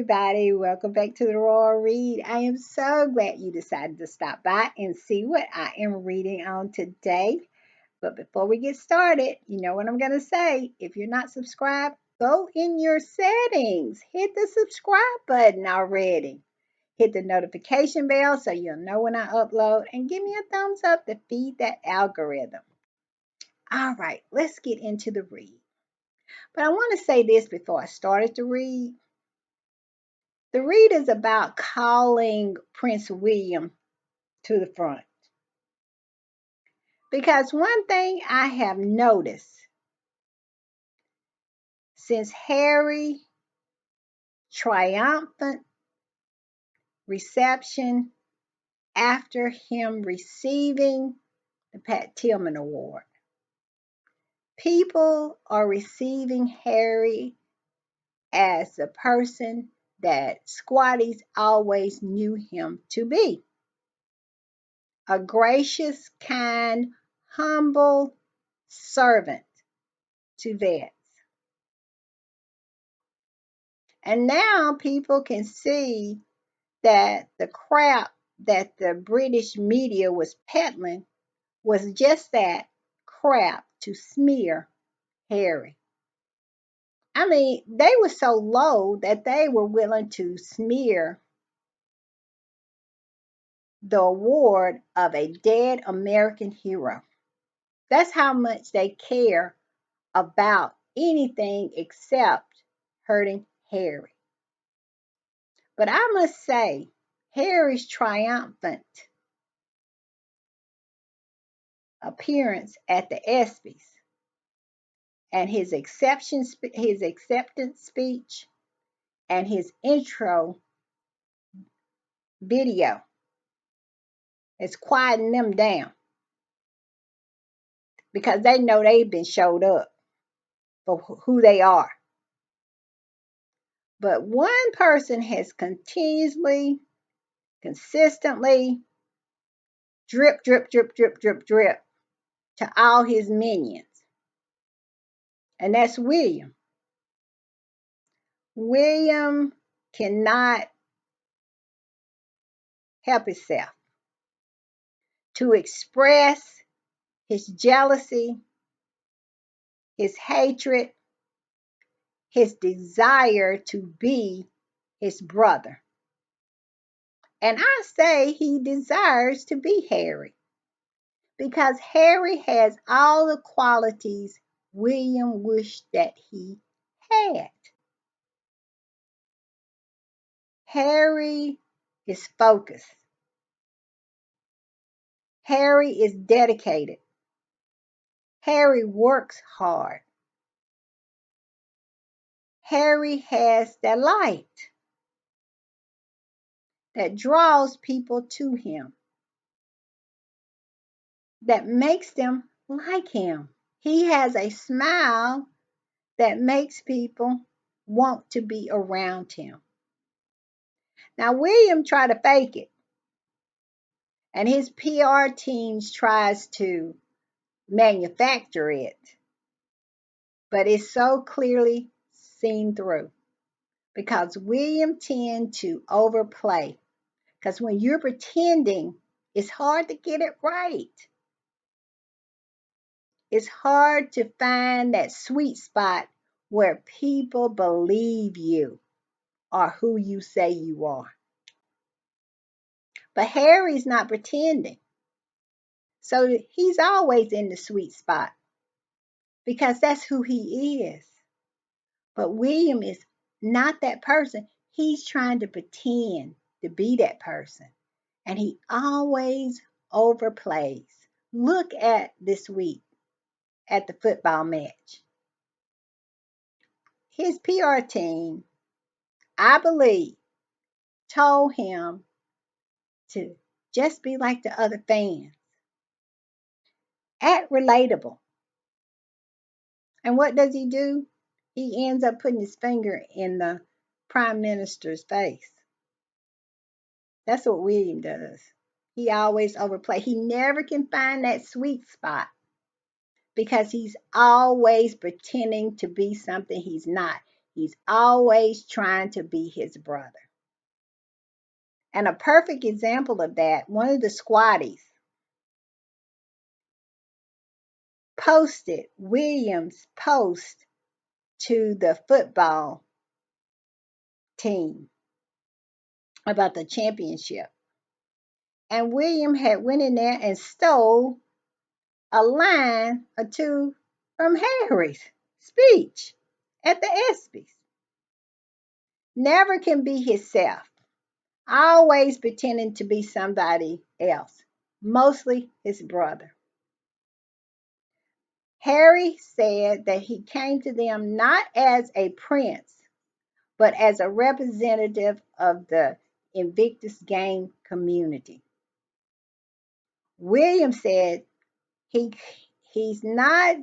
everybody. Welcome back to the Royal Read. I am so glad you decided to stop by and see what I am reading on today. But before we get started, you know what I'm going to say. If you're not subscribed, go in your settings. Hit the subscribe button already. Hit the notification bell so you'll know when I upload. And give me a thumbs up to feed that algorithm. All right, let's get into the read. But I want to say this before I started to read. The read is about calling Prince William to the front. Because one thing I have noticed since Harry triumphant reception after him receiving the Pat Tillman Award, people are receiving Harry as the person that Squatties always knew him to be. A gracious, kind, humble servant to vets. And now people can see that the crap that the British media was peddling was just that, crap to smear Harry. I mean, they were so low that they were willing to smear the award of a dead American hero. That's how much they care about anything except hurting Harry. But I must say, Harry's triumphant appearance at the ESPYs and his acceptance speech and his intro video is quieting them down because they know they've been showed up for who they are. But one person has continuously, consistently drip, drip, drip, drip, drip, drip to all his minions. And that's William. William cannot help himself to express his jealousy, his hatred, his desire to be his brother. And I say he desires to be Harry because Harry has all the qualities William wished that he had. Harry is focused. Harry is dedicated. Harry works hard. Harry has that light that draws people to him, that makes them like him. He has a smile that makes people want to be around him. Now, William tried to fake it, and his PR teams tries to manufacture it, but it's so clearly seen through because William tends to overplay. Because when you're pretending, it's hard to get it right. It's hard to find that sweet spot where people believe you are who you say you are. But Harry's not pretending. So he's always in the sweet spot because that's who he is. But William is not that person. He's trying to pretend to be that person. And he always overplays. Look at this week at the football match. His PR team, I believe, told him to just be like the other fans. Act relatable. And what does he do? He ends up putting his finger in the prime minister's face. That's what William does. He always overplays. He never can find that sweet spot because he's always pretending to be something he's not. He's always trying to be his brother. And a perfect example of that, one of the squatties posted William's post to the football team about the championship. And William had went in there and stole a line or two from Harry's speech at the ESPYs. Never can be himself, always pretending to be somebody else, mostly his brother. Harry said that he came to them not as a prince, but as a representative of the Invictus Game community. William said he he's not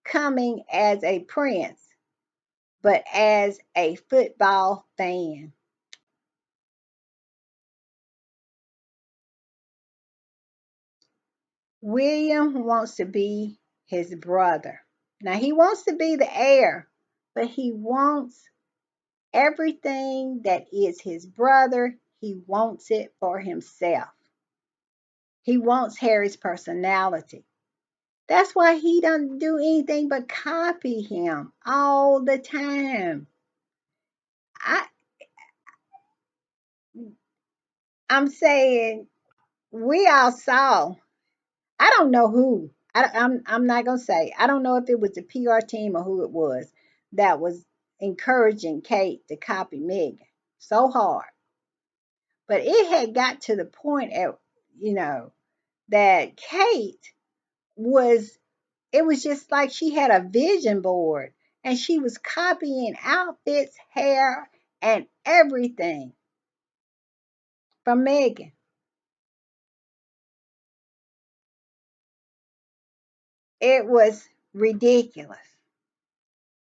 coming as a prince, but as a football fan. William wants to be his brother. Now, he wants to be the heir, but he wants everything that is his brother, he wants it for himself. He wants Harry's personality. That's why he doesn't do anything but copy him all the time. I, I'm saying we all saw. I don't know who. I'm not gonna say. I don't know if it was the PR team or who it was that was encouraging Kate to copy Megan so hard. But it had got to the point at you know that Kate was. It was just like she had a vision board and she was copying outfits, hair, and everything from Megan. It was ridiculous.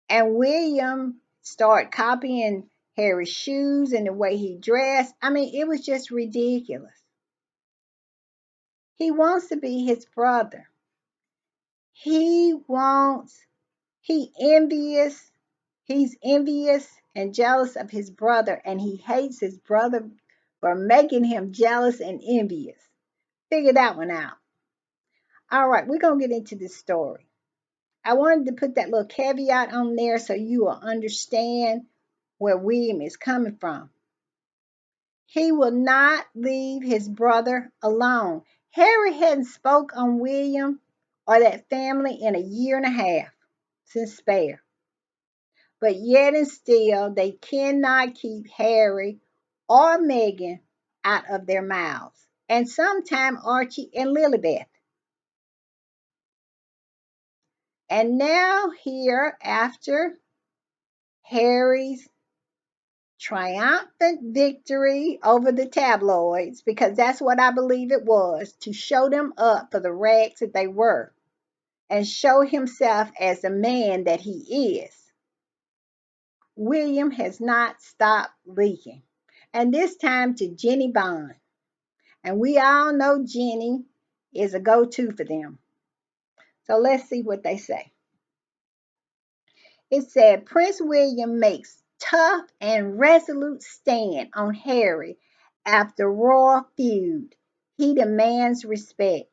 And William started copying Harry's shoes and the way he dressed. I mean, it was just ridiculous. He wants to be his brother. He wants, he envious, he's envious and jealous of his brother, and he hates his brother for making him jealous and envious. Figure that one out. All right, we're going to get into this story. I wanted to put that little caveat on there so you will understand where William is coming from. He will not leave his brother alone. Harry hadn't spoke on William or that family in a year and a half since Spare. But yet and still, they cannot keep Harry or Meghan out of their mouths. And sometime Archie and Lilibeth. And now here, after Harry's triumphant victory over the tabloids, because that's what I believe it was, to show them up for the rags that they were and show himself as the man that he is. William has not stopped leaking, and this time to Jenny Bond. And we all know Jenny is a go-to for them. So let's see what they say. It said Prince William makes tough and resolute stand on Harry after royal feud. He demands respect.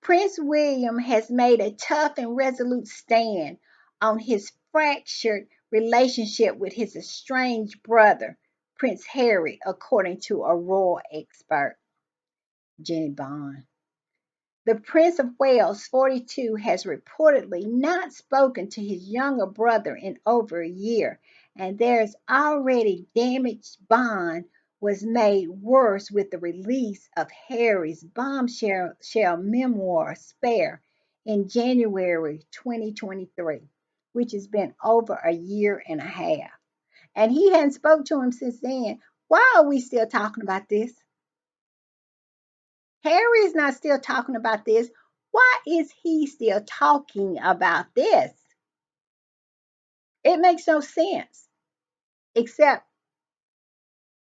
Prince William has made a tough and resolute stand on his fractured relationship with his estranged brother, Prince Harry, according to a royal expert, Jenny Bond. The Prince of Wales, 42, has reportedly not spoken to his younger brother in over a year, and there's already damaged bond was made worse with the release of Harry's bombshell memoir, Spare, in January 2023, which has been over a year and a half. And he hadn't spoke to him since then. Why are we still talking about this? Harry is not still talking about this. Why is he still talking about this? It makes no sense, except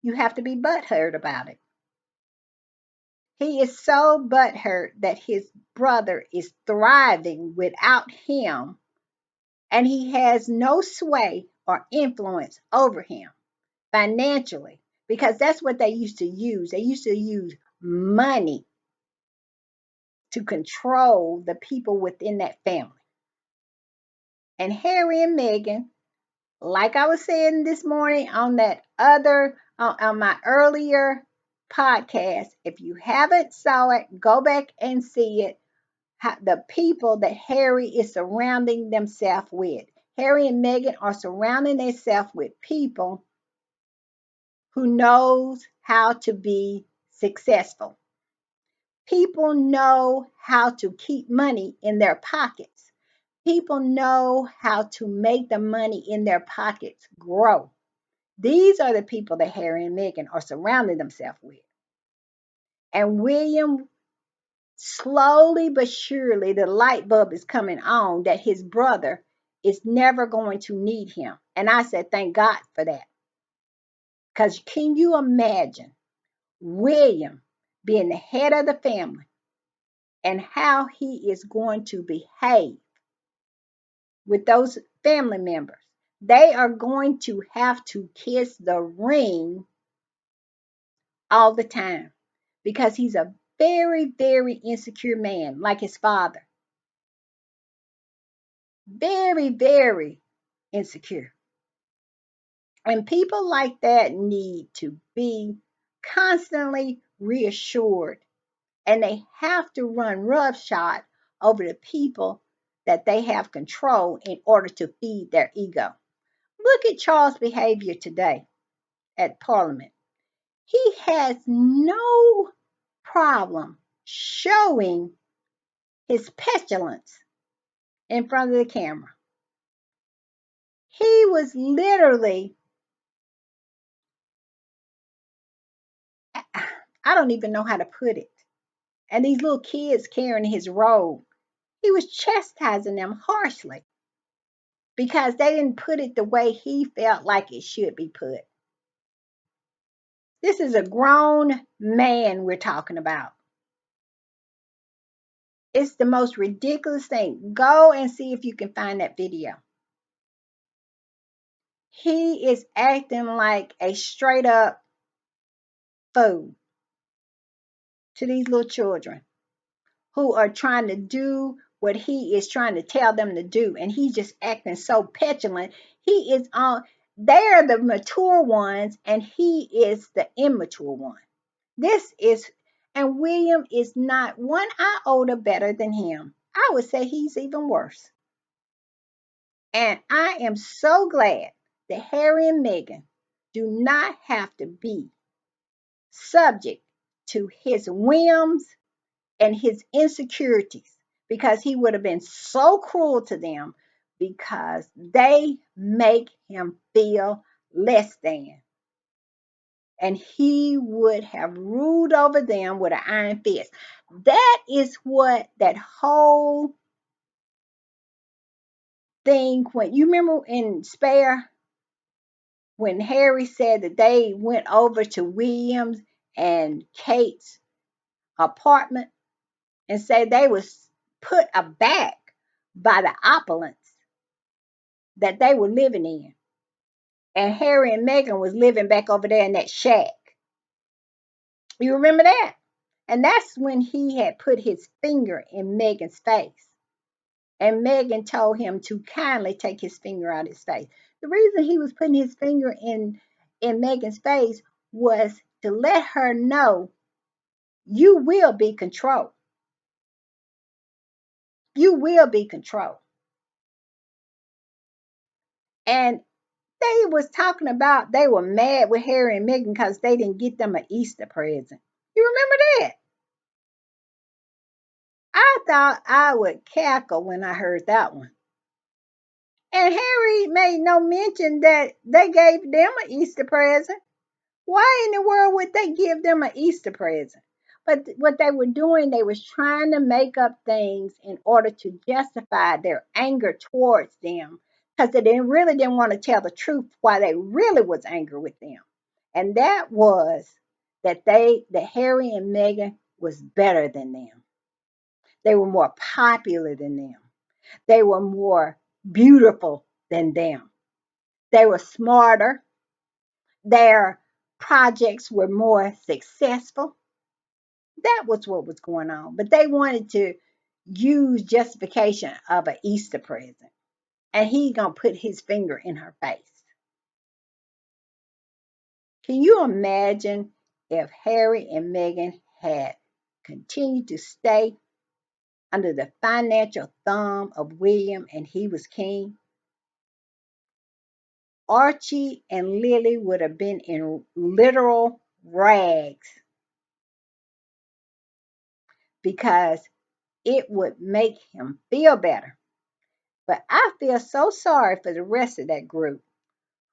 you have to be butthurt about it. He is so butthurt that his brother is thriving without him and he has no sway or influence over him financially, because that's what they used to use. They used to use money to control the people within that family. And Harry and Meghan, like I was saying this morning on that other on my earlier podcast, if you haven't saw it, go back and see it. The people that Harry is surrounding themselves with. Harry and Meghan are surrounding themselves with people who knows how to be successful. People know how to keep money in their pockets. People know how to make the money in their pockets grow. These are the people that Harry and Meghan are surrounding themselves with. And William, slowly but surely, the light bulb is coming on that his brother is never going to need him. And I said, thank God for that. Because can you imagine William being the head of the family and how he is going to behave with those family members? They are going to have to kiss the ring all the time because he's a very, very insecure man, like his father. Very, very insecure. And people like that need to be constantly reassured, and they have to run roughshod over the people that they have control in order to feed their ego. Look at Charles' behavior today at Parliament. He has no problem showing his petulance in front of the camera. He was literally, I don't even know how to put it. And these little kids carrying his robe, he was chastising them harshly because they didn't put it the way he felt like it should be put. This is a grown man we're talking about. It's the most ridiculous thing. Go and see if you can find that video. He is acting like a straight up fool to these little children who are trying to do what he is trying to tell them to do. And he's just acting so petulant. He is on, they're the mature ones, and he is the immature one. This is, and William is not one iota better than him. I would say he's even worse. And I am so glad that Harry and Meghan do not have to be subject to his whims and his insecurities, because he would have been so cruel to them because they make him feel less than. And he would have ruled over them with an iron fist. That is what that whole thing, when you remember in Spare, when Harry said that they went over to Williams and Kate's apartment and said they was put aback by the opulence that they were living in. And Harry and Meghan was living back over there in that shack. You remember that? And that's when he had put his finger in Meghan's face. And Meghan told him to kindly take his finger out of his face. The reason he was putting his finger in Meghan's face was to let her know you will be controlled. You will be controlled. And they was talking about they were mad with Harry and Meghan because they didn't get them an Easter present. You remember that? I thought I would cackle when I heard that one. And Harry made no mention that they gave them an Easter present. Why in the world would they give them an Easter present? But what they were doing, they was trying to make up things in order to justify their anger towards them, because they really didn't want to tell the truth why they really was angry with them. And that was that Harry and Meghan was better than them. They were more popular than them. They were more beautiful than them. They were smarter. Their projects were more successful. That was what was going on. But they wanted to use justification of an Easter present. And he gonna put his finger in her face. Can you imagine if Harry and Meghan had continued to stay under the financial thumb of William and he was king? Archie and Lily would have been in literal rags because it would make him feel better. But I feel so sorry for the rest of that group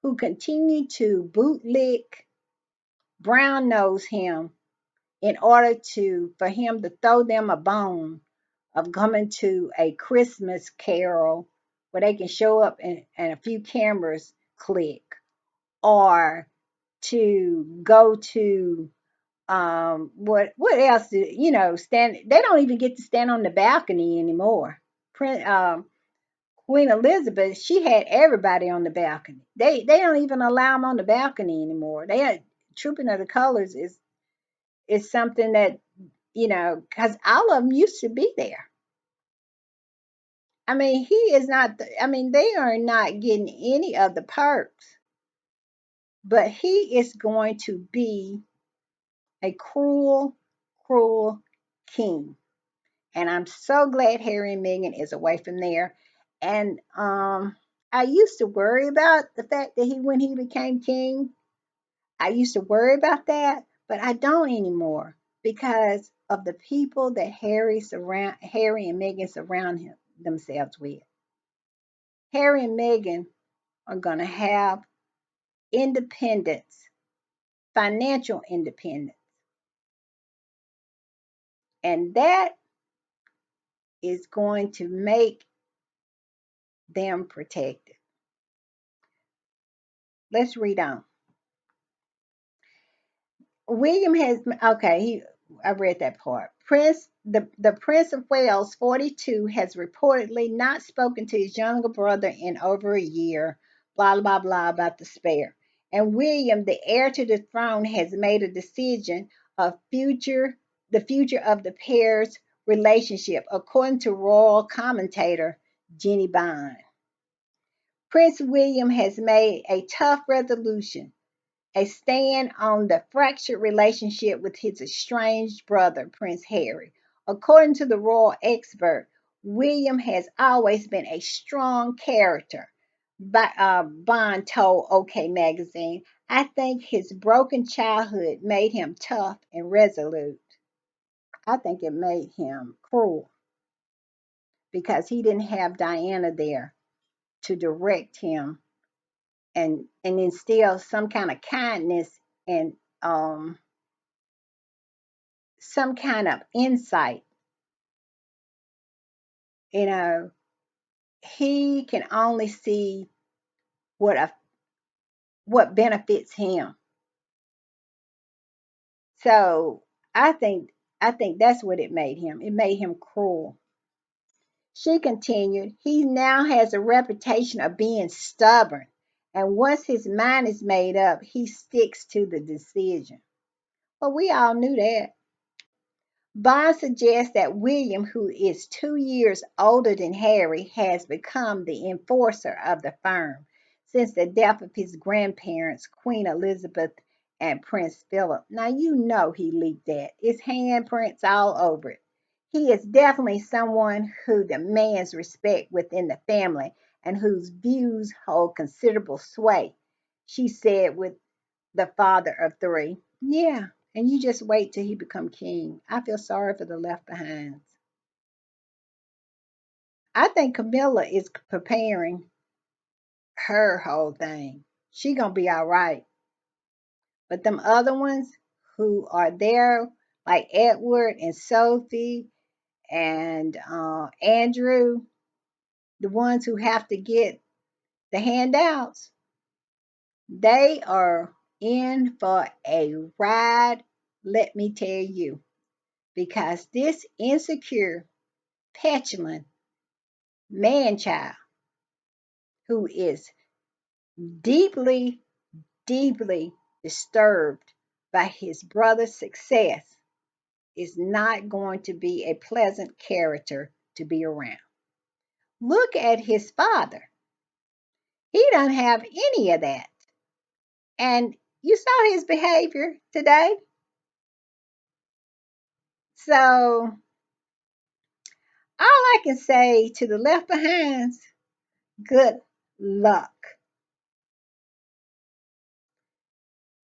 who continue to bootlick, brown nose him in order to for him to throw them a bone of coming to a Christmas carol where they can show up and a few cameras click, or to go to what else stand. They don't even get to stand on the balcony anymore. Queen Elizabeth, she had everybody on the balcony. They don't even allow them on the balcony anymore. They had Trooping of the Colors is something that because all of them used to be there. I mean, he is not. I mean, they are not getting any of the perks, but he is going to be a cruel, cruel king. And I'm so glad Harry and Meghan is away from there. And I used to worry about the fact that when he became king, I used to worry about that, but I don't anymore because of the people that Harry and Meghan surround themselves with. Harry and Meghan are going to have independence, financial independence, and that is going to make them protected. Let's read on. William has okay. I read that part. The Prince of Wales, 42, has reportedly not spoken to his younger brother in over a year. Blah blah blah about the spare. And William, the heir to the throne, has made a decision of the future of the pair's relationship, according to royal commentator Jenny Bond. Prince William has made a tough resolution, a stand on the fractured relationship with his estranged brother, Prince Harry. According to the royal expert, William has always been a strong character. But Bond told OK Magazine, I think his broken childhood made him tough and resolute. I think it made him cruel because he didn't have Diana there to direct him and instill some kind of kindness and some kind of insight. You know, he can only see what what benefits him. So I think that's what it made him. It made him cruel. She continued, he now has a reputation of being stubborn, and once his mind is made up, he sticks to the decision. Well, we all knew that. Bond suggests that William, who is 2 years older than Harry, has become the enforcer of the firm since the death of his grandparents, Queen Elizabeth and Prince Philip. Now, you know he leaked that. It's handprints all over it. He is definitely someone who demands respect within the family and whose views hold considerable sway, she said with the father of three. Yeah, and you just wait till he become king. I feel sorry for the left behinds. I think Camilla is preparing her whole thing. She gonna be all right. But them other ones who are there, like Edward and Sophie and Andrew, the ones who have to get the handouts, they are in for a ride, let me tell you, because this insecure, petulant man child who is deeply, deeply disturbed by his brother's success, is not going to be a pleasant character to be around. Look at his father. He doesn't have any of that. And you saw his behavior today. So all I can say to the left behinds, good luck.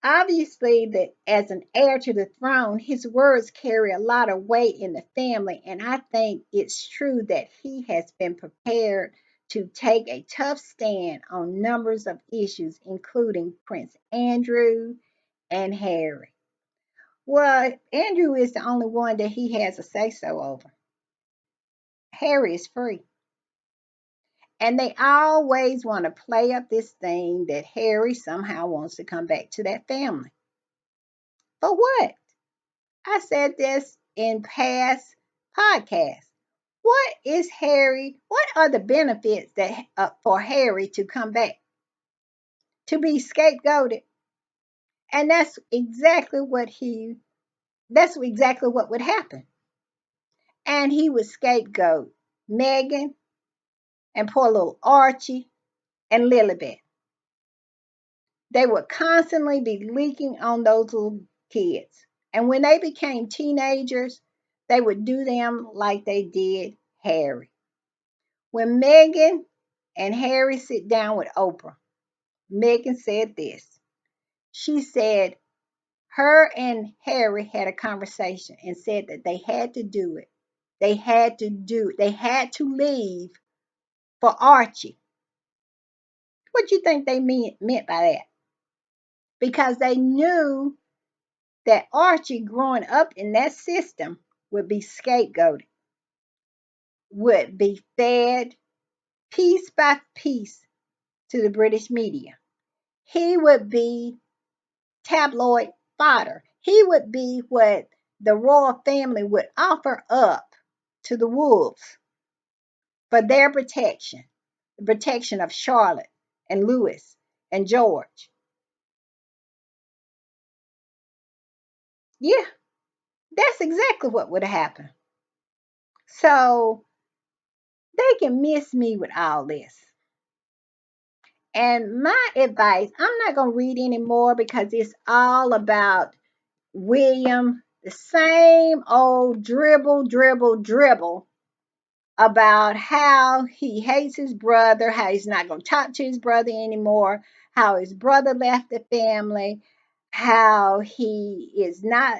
Obviously, that as an heir to the throne, his words carry a lot of weight in the family, and I think it's true that he has been prepared to take a tough stand on numbers of issues, including Prince Andrew and Harry. Well, Andrew is the only one that he has a say so over. Harry is free. And they always want to play up this thing that Harry somehow wants to come back to that family. For what? I said this in past podcasts. What is Harry? What are the benefits that for Harry to come back to be scapegoated? And that's exactly what would happen. And he would scapegoat Megan and poor little Archie and Lilibet. They would constantly be leaking on those little kids. And when they became teenagers, they would do them like they did Harry. When Meghan and Harry sit down with Oprah, Meghan said this. She said her and Harry had a conversation and said that they had to do it. They had to do it. They had to leave for Archie. What do you think they meant by that? Because they knew that Archie growing up in that system would be scapegoated, would be fed piece by piece to the British media. He would be tabloid fodder. He would be what the royal family would offer up to the wolves for their protection, the protection of Charlotte and Louis and George. Yeah, that's exactly what would happen. So they can miss me with all this. And my advice, I'm not going to read anymore because it's all about William, the same old dribble, dribble, dribble about how he hates his brother, how he's not going to talk to his brother anymore, how his brother left the family, how he is not,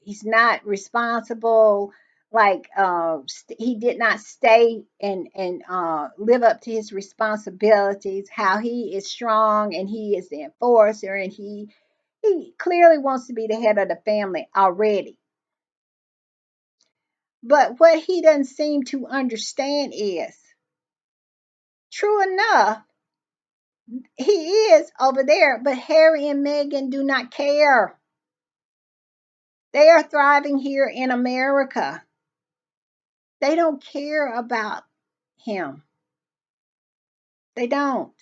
he's not responsible. Like he did not stay and live up to his responsibilities. How he is strong and he is the enforcer, and he clearly wants to be the head of the family already. But what he doesn't seem to understand is, true enough, he is over there, but Harry and Meghan do not care. They are thriving here in America. They don't care about him. They don't.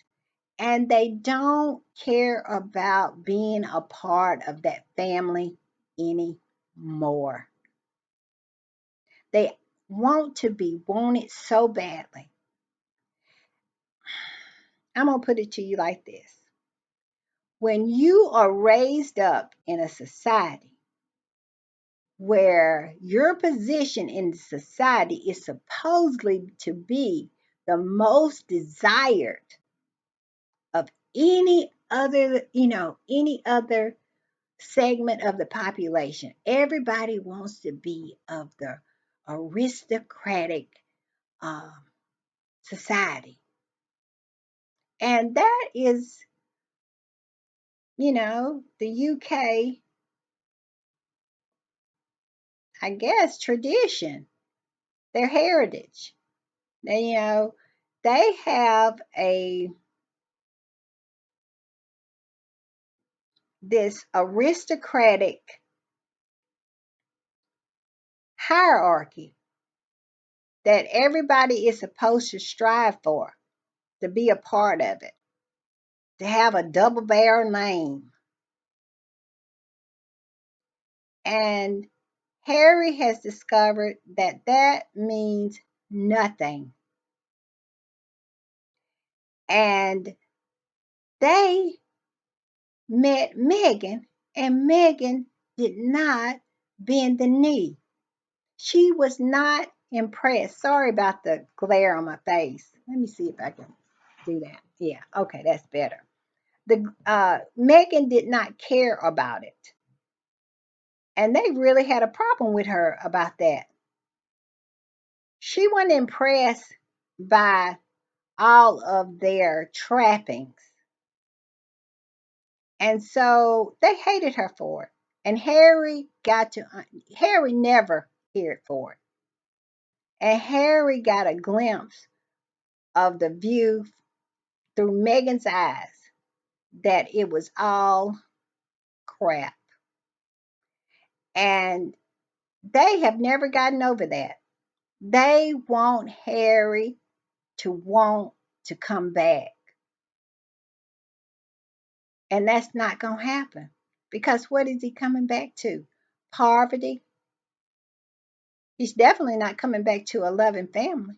And they don't care about being a part of that family anymore. They want to be wanted so badly. I'm going to put it to you like this. When you are raised up in a society where your position in society is supposedly to be the most desired of any other segment of the population. Everybody wants to be of the aristocratic um, society. And that is, the UK, I guess, tradition, their heritage. They, they have this aristocratic hierarchy that everybody is supposed to strive for, to be a part of it, to have a double barrel name. And Harry has discovered that that means nothing. And they met Megan, and Megan did not bend the knee. She was not impressed. Sorry about the glare on my face. Let me see if I can do that. Yeah, okay, that's better. The Megan did not care about it, and they really had a problem with her about that. She wasn't impressed by all of their trappings, and so they hated her for it. And Harry never cared for it, and Harry got a glimpse of the view through Megan's eyes that it was all crap. And they have never gotten over that. They want Harry to want to come back. And that's not going to happen. Because what is he coming back to? Poverty. He's definitely not coming back to a loving family.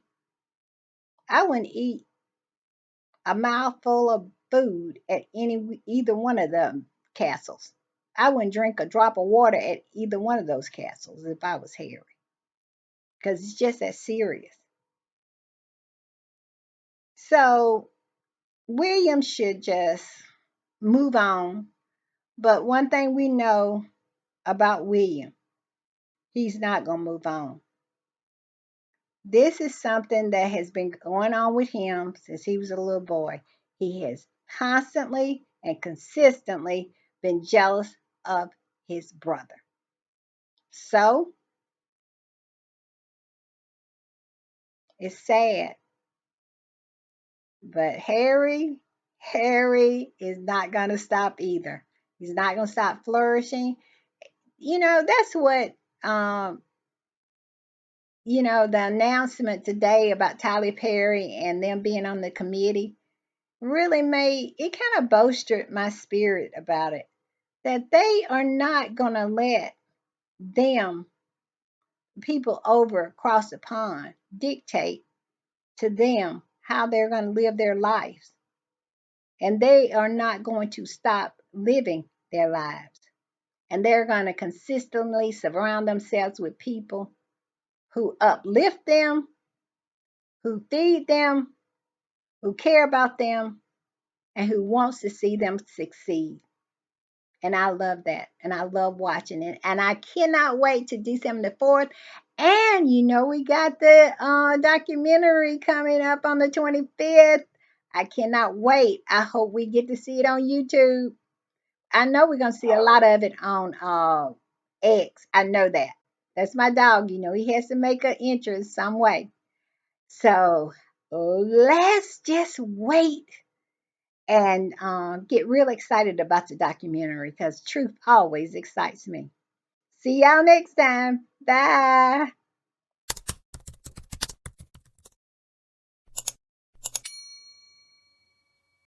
I wouldn't eat a mouthful of food at either one of the castles. I wouldn't drink a drop of water at either one of those castles if I was Harry, because it's just that serious. So William should just move on. But one thing we know about William, he's not going to move on. This is something that has been going on with him since he was a little boy. He has constantly and consistently been jealous of his brother. So it's sad. But Harry is not going to stop either. He's not going to stop flourishing. That's what, um, the announcement today about Tyler Perry and them being on the committee really made it kind of bolstered my spirit about it. That they are not going to let them, people over across the pond, dictate to them how they're going to live their lives. And they are not going to stop living their lives. And they're going to consistently surround themselves with people who uplift them, who feed them, who care about them, and who wants to see them succeed. And I love that. And I love watching it. And I cannot wait to December the 4th. And we got the documentary coming up on the 25th. I cannot wait. I hope we get to see it on YouTube. I know we're going to see a lot of it on X. I know that. That's my dog. He has to make an entrance some way. So let's just wait and get real excited about the documentary because truth always excites me. See y'all next time. Bye.